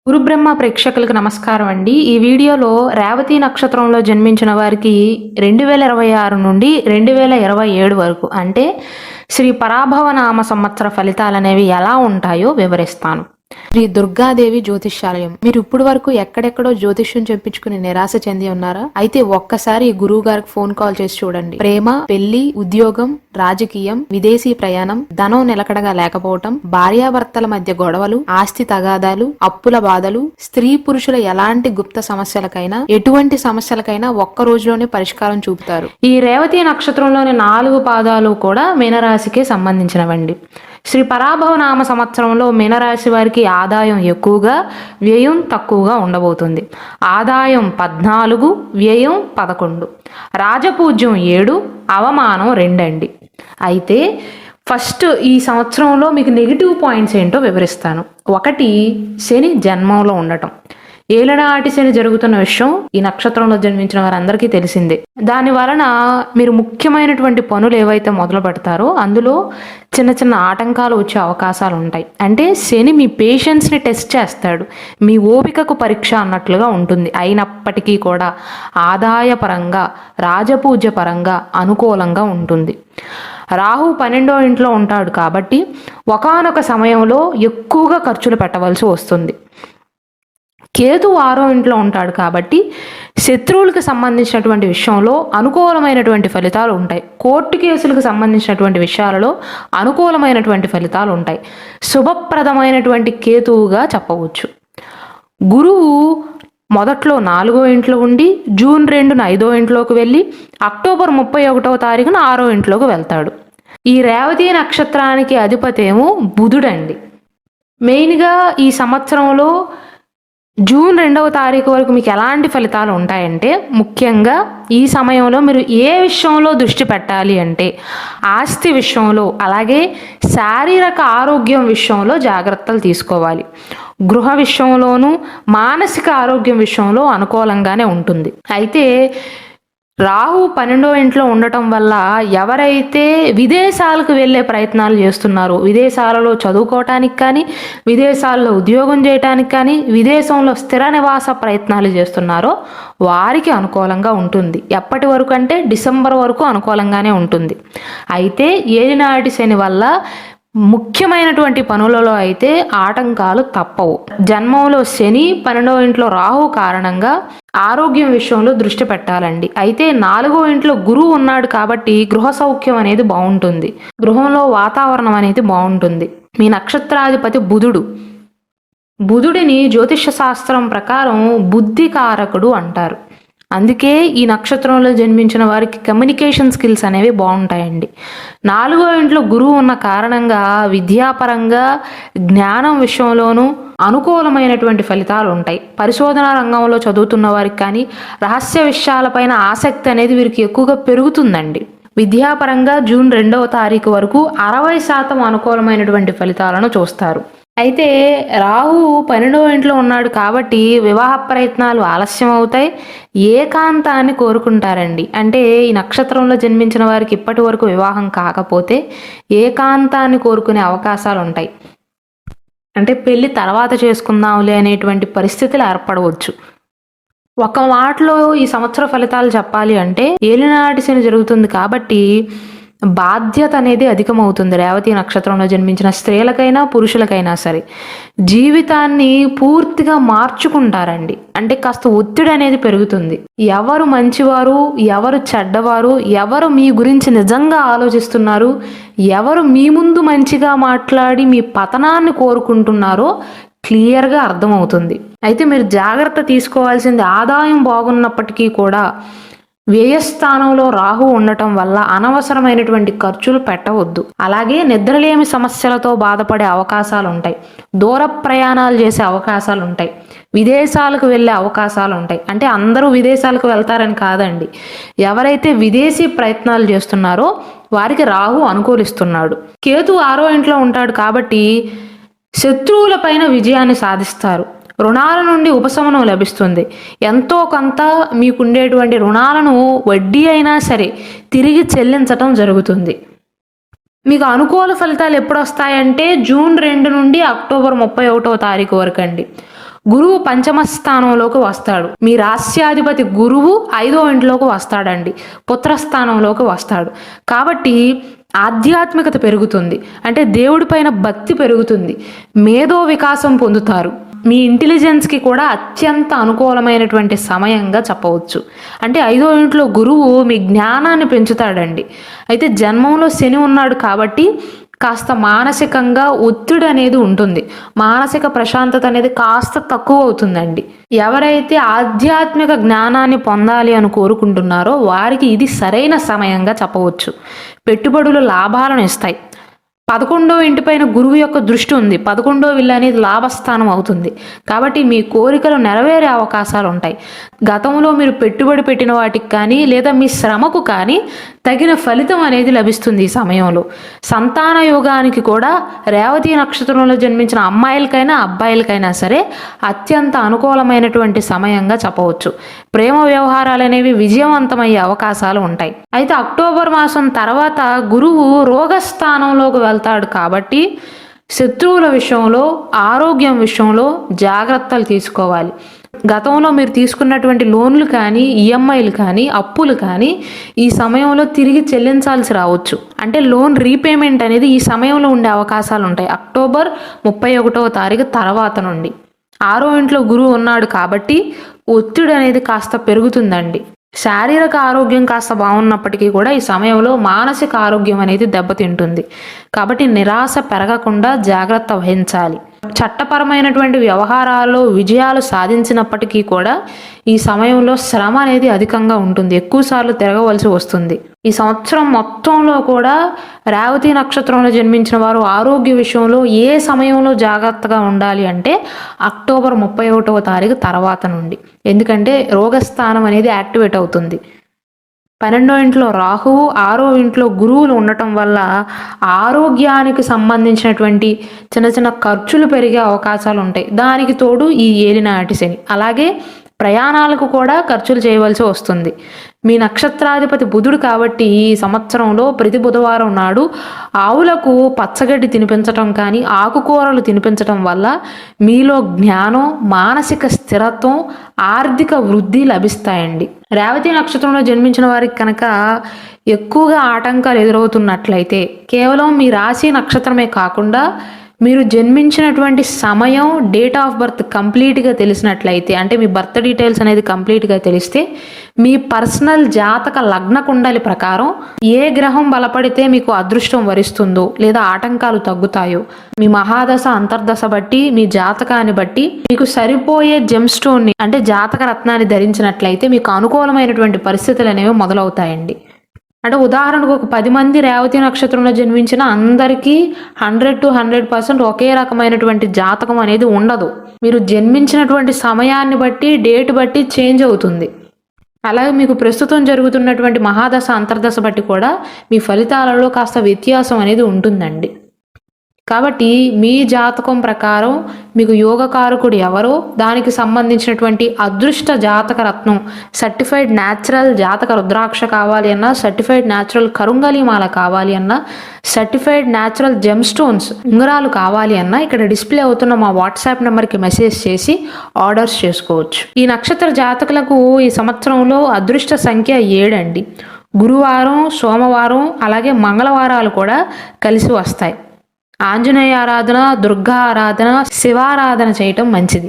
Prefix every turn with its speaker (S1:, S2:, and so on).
S1: గురుబ్రహ్మ ప్రేక్షకులకు నమస్కారం అండి. ఈ వీడియోలో రేవతి నక్షత్రంలో జన్మించిన వారికి 2026 నుండి 2027 వరకు అంటే శ్రీ పరాభవనామ సంవత్సర ఫలితాలనేవి ఎలా ఉంటాయో వివరిస్తాను. శ్రీ దుర్గాదేవి జ్యోతిష్యాలయం. మీరు ఇప్పుడు వరకు ఎక్కడెక్కడో జ్యోతిష్యం చెప్పించుకుని నిరాశ చెంది ఉన్నారా? అయితే ఒక్కసారి గురువు గారికి ఫోన్ కాల్ చేసి చూడండి. ప్రేమ, పెళ్లి, ఉద్యోగం, రాజకీయం, విదేశీ ప్రయాణం, ధనం నిలకడగా లేకపోవటం, భార్యాభర్తల మధ్య గొడవలు, ఆస్తి తగాదాలు, అప్పుల బాధలు, స్త్రీ పురుషుల ఎలాంటి గుప్త సమస్యలకైనా ఎటువంటి సమస్యలకైనా ఒక్క రోజులోనే పరిష్కారం చూపుతారు. ఈ రేవతి నక్షత్రంలోని 4 పాదాలు కూడా మీనరాశికే సంబంధించినవండి. శ్రీ పరాభవనామ సంవత్సరంలో మీనరాశి వారికి ఆదాయం ఎక్కువగా, వ్యయం తక్కువగా ఉండబోతుంది. ఆదాయం 14, వ్యయం 11, రాజపూజ్యం 7, అవమానం 2 అండి. అయితే ఫస్ట్ ఈ సంవత్సరంలో మీకు నెగిటివ్ పాయింట్స్ ఏంటో వివరిస్తాను. 1, శని జన్మంలో ఉండటం. ఏలనాటి శని జరుగుతున్న విషయం ఈ నక్షత్రంలో జన్మించిన వారందరికీ తెలిసిందే. దాని వలన మీరు ముఖ్యమైనటువంటి పనులు ఏవైతే మొదలు పెడతారో అందులో చిన్న చిన్న ఆటంకాలు వచ్చే అవకాశాలు ఉంటాయి. అంటే శని మీ పేషెన్స్ని టెస్ట్ చేస్తాడు, మీ ఓపికకు పరీక్ష అన్నట్లుగా ఉంటుంది. అయినప్పటికీ కూడా ఆదాయపరంగా, రాజపూజ్య పరంగా అనుకూలంగా ఉంటుంది. రాహు 12వ ఇంట్లో ఉంటాడు కాబట్టి ఒకానొక సమయంలో ఎక్కువగా ఖర్చులు పెట్టవలసి వస్తుంది. కేతు 6వ ఇంట్లో ఉంటాడు కాబట్టి శత్రువులకు సంబంధించినటువంటి విషయంలో అనుకూలమైనటువంటి ఫలితాలు ఉంటాయి. కోర్టు కేసులకు సంబంధించినటువంటి విషయాలలో అనుకూలమైనటువంటి ఫలితాలు ఉంటాయి. శుభప్రదమైనటువంటి కేతువుగా చెప్పవచ్చు. గురువు మొదట్లో 4వ ఇంట్లో ఉండి జూన్ 2న 5వ ఇంట్లోకి వెళ్ళి అక్టోబర్ 31వ తారీఖున 6వ ఇంట్లోకి వెళ్తాడు. ఈ రేవతి నక్షత్రానికి అధిపతేమో బుధుడండి. మెయిన్గా ఈ సంవత్సరంలో జూన్ 2వ తారీఖు వరకు మీకు ఎలాంటి ఫలితాలు ఉంటాయంటే, ముఖ్యంగా ఈ సమయంలో మీరు ఏ విషయంలో దృష్టి పెట్టాలి అంటే ఆస్తి విషయంలో, అలాగే శారీరక ఆరోగ్యం విషయంలో జాగ్రత్తలు తీసుకోవాలి. గృహ విషయంలోనూ మానసిక ఆరోగ్యం విషయంలో అనుకూలంగానే ఉంటుంది. అయితే రాహు 12వ ఇంట్లో ఉండటం వల్ల ఎవరైతే విదేశాలకు వెళ్ళే ప్రయత్నాలు చేస్తున్నారో, విదేశాలలో చదువుకోవటానికి కానీ, విదేశాల్లో ఉద్యోగం చేయటానికి కానీ, విదేశంలో స్థిర నివాస ప్రయత్నాలు చేస్తున్నారో వారికి అనుకూలంగా ఉంటుంది. ఎప్పటి వరకు అంటే డిసెంబర్ వరకు అనుకూలంగానే ఉంటుంది. అయితే ఏలినాటి శని వల్ల ముఖ్యమైనటువంటి పనులలో అయితే ఆటంకాలు తప్పవు. జన్మంలో శని, 12వ ఇంట్లో రాహు కారణంగా ఆరోగ్యం విషయంలో దృష్టి పెట్టాలండి. అయితే 4వ ఇంట్లో గురువు ఉన్నాడు కాబట్టి గృహ సౌఖ్యం అనేది బాగుంటుంది. గృహంలో వాతావరణం అనేది బాగుంటుంది. మీ నక్షత్రాధిపతి బుధుడు. బుధుడిని జ్యోతిష శాస్త్రం ప్రకారం బుద్ధికారకుడు అంటారు. అందుకే ఈ నక్షత్రంలో జన్మించిన వారికి కమ్యూనికేషన్ స్కిల్స్ అనేవి బాగుంటాయండి. 4వ ఇంట్లో గురువు ఉన్న కారణంగా విద్యాపరంగా, జ్ఞానం విషయంలోనూ అనుకూలమైనటువంటి ఫలితాలు ఉంటాయి. పరిశోధన రంగంలో చదువుతున్న వారికి కానీ రహస్య విషయాలపైన ఆసక్తి అనేది వీరికి ఎక్కువగా పెరుగుతుందండి. విద్యాపరంగా జూన్ 2వ తారీఖు వరకు 60% అనుకూలమైనటువంటి ఫలితాలను చూస్తారు. అయితే రాహు 12వ ఇంట్లో ఉన్నాడు కాబట్టి వివాహ ప్రయత్నాలు ఆలస్యం అవుతాయి. ఏకాంతాన్ని కోరుకుంటారండి. అంటే ఈ నక్షత్రంలో జన్మించిన వారికి ఇప్పటి వరకు వివాహం కాకపోతే ఏకాంతాన్ని కోరుకునే అవకాశాలు ఉంటాయి. అంటే పెళ్లి తర్వాత చేసుకుందాంలే అనేటువంటి పరిస్థితులు ఏర్పడవచ్చు. ఒక మాటలో ఈ సంవత్సర ఫలితాలు చెప్పాలి అంటే ఏలినాటి శని జరుగుతుంది కాబట్టి బాధ్యత అనేది అధికమవుతుంది. రేవతి నక్షత్రంలో జన్మించిన స్త్రీలకైనా పురుషులకైనా సరే జీవితాన్ని పూర్తిగా మార్చుకుంటారండి. అంటే కాస్త ఒత్తిడి అనేది పెరుగుతుంది. ఎవరు మంచివారు, ఎవరు చెడ్డవారు, ఎవరు మీ గురించి నిజంగా ఆలోచిస్తున్నారు, ఎవరు మీ ముందు మంచిగా మాట్లాడి మీ పతనాన్ని కోరుకుంటున్నారో క్లియర్గా అర్థమవుతుంది. అయితే మీరు జాగ్రత్త తీసుకోవాల్సింది ఆదాయం బాగున్నప్పటికీ కూడా వ్యయస్థానంలో రాహు ఉండటం వల్ల అనవసరమైనటువంటి ఖర్చులు పెట్టవద్దు. అలాగే నిద్రలేమి సమస్యలతో బాధపడే అవకాశాలు ఉంటాయి. దూర ప్రయాణాలు చేసే అవకాశాలు ఉంటాయి. విదేశాలకు వెళ్ళే అవకాశాలు ఉంటాయి. అంటే అందరూ విదేశాలకు వెళ్తారని కాదండి. ఎవరైతే విదేశీ ప్రయత్నాలు చేస్తున్నారో వారికి రాహు అనుకూలిస్తున్నాడు. కేతు 6వ ఇంట్లో ఉంటాడు కాబట్టి శత్రువులపైన విజయాన్ని సాధిస్తారు. రుణాల నుండి ఉపశమనం లభిస్తుంది. ఎంతో కొంత మీకుండేటువంటి రుణాలను వడ్డీ అయినా సరే తిరిగి చెల్లించటం జరుగుతుంది. మీకు అనుకూల ఫలితాలు ఎప్పుడు వస్తాయంటే జూన్ 2 నుండి అక్టోబర్ 31వ తారీఖు వరకు అండి. గురువు పంచమ స్థానంలోకి వస్తాడు. మీ రాస్యాధిపతి గురువు 5వ ఇంట్లోకి వస్తాడండి, పుత్రస్థానంలోకి వస్తాడు. కాబట్టి ఆధ్యాత్మికత పెరుగుతుంది, అంటే దేవుడి పైన భక్తి పెరుగుతుంది, మేధో వికాసం పొందుతారు. మీ ఇంటెలిజెన్స్కి కూడా అత్యంత అనుకూలమైనటువంటి సమయంగా చెప్పవచ్చు. అంటే 5వ ఇంట్లో గురువు మీ జ్ఞానాన్ని పెంచుతాడండి. అయితే జన్మంలో శని ఉన్నాడు కాబట్టి కాస్త మానసికంగా ఒత్తిడి అనేది ఉంటుంది, మానసిక ప్రశాంతత అనేది కాస్త తక్కువ అవుతుందండి. ఎవరైతే ఆధ్యాత్మిక జ్ఞానాన్ని పొందాలి అని కోరుకుంటున్నారో వారికి ఇది సరైన సమయంగా చెప్పవచ్చు. పెట్టుబడులు లాభాలను ఇస్తాయి. 11వ ఇంటిపైన గురువు యొక్క దృష్టి ఉంది. 11వ ఇల్లు అనేది లాభస్థానం అవుతుంది. కాబట్టి మీ కోరికలు నెరవేరే అవకాశాలు ఉంటాయి. గతంలో మీరు పెట్టుబడి పెట్టిన వాటికి కానీ లేదా మీ శ్రమకు కానీ తగిన ఫలితం అనేది లభిస్తుంది ఈ సమయంలో. సంతాన యోగానికి కూడా రేవతి నక్షత్రంలో జన్మించిన అమ్మాయిలకైనా అబ్బాయిలకైనా సరే అత్యంత అనుకూలమైనటువంటి సమయంగా చెప్పవచ్చు. ప్రేమ వ్యవహారాలు అనేవి విజయవంతమయ్యే అవకాశాలు ఉంటాయి. అయితే అక్టోబర్ మాసం తర్వాత గురువు రోగస్థానంలోకి వెళ్తాడు కాబట్టి శత్రువుల విషయంలో, ఆరోగ్యం విషయంలో జాగ్రత్తలు తీసుకోవాలి. గతంలో మీరు తీసుకున్నటువంటి లోన్లు కానీ, ఈఎంఐలు కానీ, అప్పులు కానీ ఈ సమయంలో తిరిగి చెల్లించాల్సి రావచ్చు. అంటే లోన్ రీపేమెంట్ అనేది ఈ సమయంలో ఉండే అవకాశాలు ఉంటాయి, అక్టోబర్ 31వ తారీఖు తర్వాత నుండి. 6వ ఇంట్లో గురువు ఉన్నాడు కాబట్టి ఒత్తిడి అనేది కాస్త పెరుగుతుందండి. శారీరక ఆరోగ్యం కాస్త బాగున్నప్పటికీ కూడా ఈ సమయంలో మానసిక ఆరోగ్యం అనేది దెబ్బతింటుంది. కాబట్టి నిరాశ పెరగకుండా జాగ్రత్త వహించాలి. చట్టపరమైనటువంటి వ్యవహారాల్లో విజయాలు సాధించినప్పటికీ కూడా ఈ సమయంలో శ్రమ అనేది అధికంగా ఉంటుంది, ఎక్కువసార్లు తిరగవలసి వస్తుంది. ఈ సంవత్సరం మొత్తంలో కూడా రేవతి నక్షత్రంలో జన్మించిన వారు ఆరోగ్య విషయంలో ఏ సమయంలో జాగ్రత్తగా ఉండాలి అంటే అక్టోబర్ 31వ తారీఖు తర్వాత నుండి. ఎందుకంటే రోగస్థానం అనేది యాక్టివేట్ అవుతుంది. 12వ ఇంట్లో రాహువు, 6వ ఇంట్లో గురువులు ఉండటం వల్ల ఆరోగ్యానికి సంబంధించినటువంటి చిన్న చిన్న ఖర్చులు పెరిగే అవకాశాలు ఉంటాయి. దానికి తోడు ఈ ఏలినాటి శని, అలాగే ప్రయాణాలకు కూడా ఖర్చులు చేయవలసి వస్తుంది. మీ నక్షత్రాధిపతి బుధుడు కాబట్టి ఈ సంవత్సరంలో ప్రతి బుధవారం నాడు ఆవులకు పచ్చగడ్డి తినిపించటం కానీ, ఆకుకూరలు తినిపించటం వల్ల మీలో జ్ఞానం, మానసిక స్థిరత్వం, ఆర్థిక వృద్ధి లభిస్తాయండి. రేవతి నక్షత్రంలో జన్మించిన వారికి కనుక ఎక్కువగా ఆటంకాలు ఎదురవుతున్నట్లయితే కేవలం మీ రాశి నక్షత్రమే కాకుండా మీరు జన్మించినటువంటి సమయం, డేట్ ఆఫ్ బర్త్ కంప్లీట్గా తెలిసినట్లయితే, అంటే మీ బర్త్ డీటెయిల్స్ అనేది కంప్లీట్గా తెలిస్తే మీ పర్సనల్ జాతక లగ్న కుండలి ప్రకారం ఏ గ్రహం బలపడితే మీకు అదృష్టం వరిస్తుందో లేదా ఆటంకాలు తగ్గుతాయో మీ మహాదశ, అంతర్దశ బట్టి, మీ జాతకాన్ని బట్టి మీకు సరిపోయే జెమ్ స్టోన్ని అంటే జాతక రత్నాన్ని ధరించినట్లయితే మీకు అనుకూలమైనటువంటి పరిస్థితులు అనేవి మొదలవుతాయండి. అంటే ఉదాహరణకు ఒక 10 మంది రేవతి నక్షత్రంలో జన్మించిన అందరికీ 100 to 100% ఒకే రకమైనటువంటి జాతకం అనేది ఉండదు. మీరు జన్మించినటువంటి సమయాన్ని బట్టి, డేట్ బట్టి చేంజ్ అవుతుంది. అలాగే మీకు ప్రస్తుతం జరుగుతున్నటువంటి మహాదశ, అంతర్దశ బట్టి కూడా మీ ఫలితాలలో కాస్త వ్యత్యాసం అనేది ఉంటుందండి. కాబట్టి మీ జాతకం ప్రకారం మీకు యోగకారకుడు ఎవరో దానికి సంబంధించినటువంటి అదృష్ట జాతక రత్నం, సర్టిఫైడ్ న్యాచురల్ జాతక రుద్రాక్ష కావాలి అన్నా, సర్టిఫైడ్ న్యాచురల్ కరుంగలిమాల కావాలి అన్నా, సర్టిఫైడ్ న్యాచురల్ జెమ్ స్టోన్స్ ఉంగరాలు కావాలి అన్నా ఇక్కడ డిస్ప్లే అవుతున్న మా వాట్సాప్ నెంబర్కి మెసేజ్ చేసి ఆర్డర్స్ చేసుకోవచ్చు. ఈ నక్షత్ర జాతకులకు ఈ సంవత్సరంలో అదృష్ట సంఖ్య 7 అండి. గురువారం, సోమవారం అలాగే మంగళవారాలు కూడా కలిసి వస్తాయి. ఆంజనేయ ఆరాధన, దుర్గా ఆరాధన, శివారాధన చేయటం మంచిది.